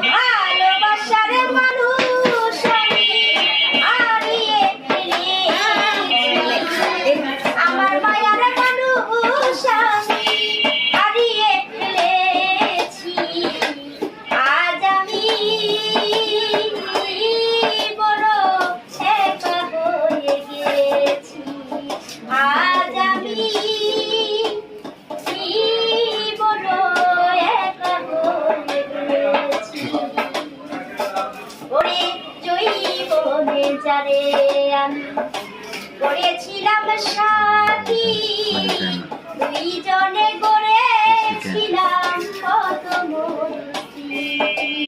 ভালোবাসার মানুষ আমি হারিয়ে ফেলেছি, আমার মায়ার মানুষ আমি হারিয়ে ফেলেছি। আজ আমি বড় একা হয়ে গেছি, আজ আমি বড় একা হয়ে গেছি। ওরে জৈবনে যারে আমি করেছিলাম সাথী, দুইজনে গড়েছিলাম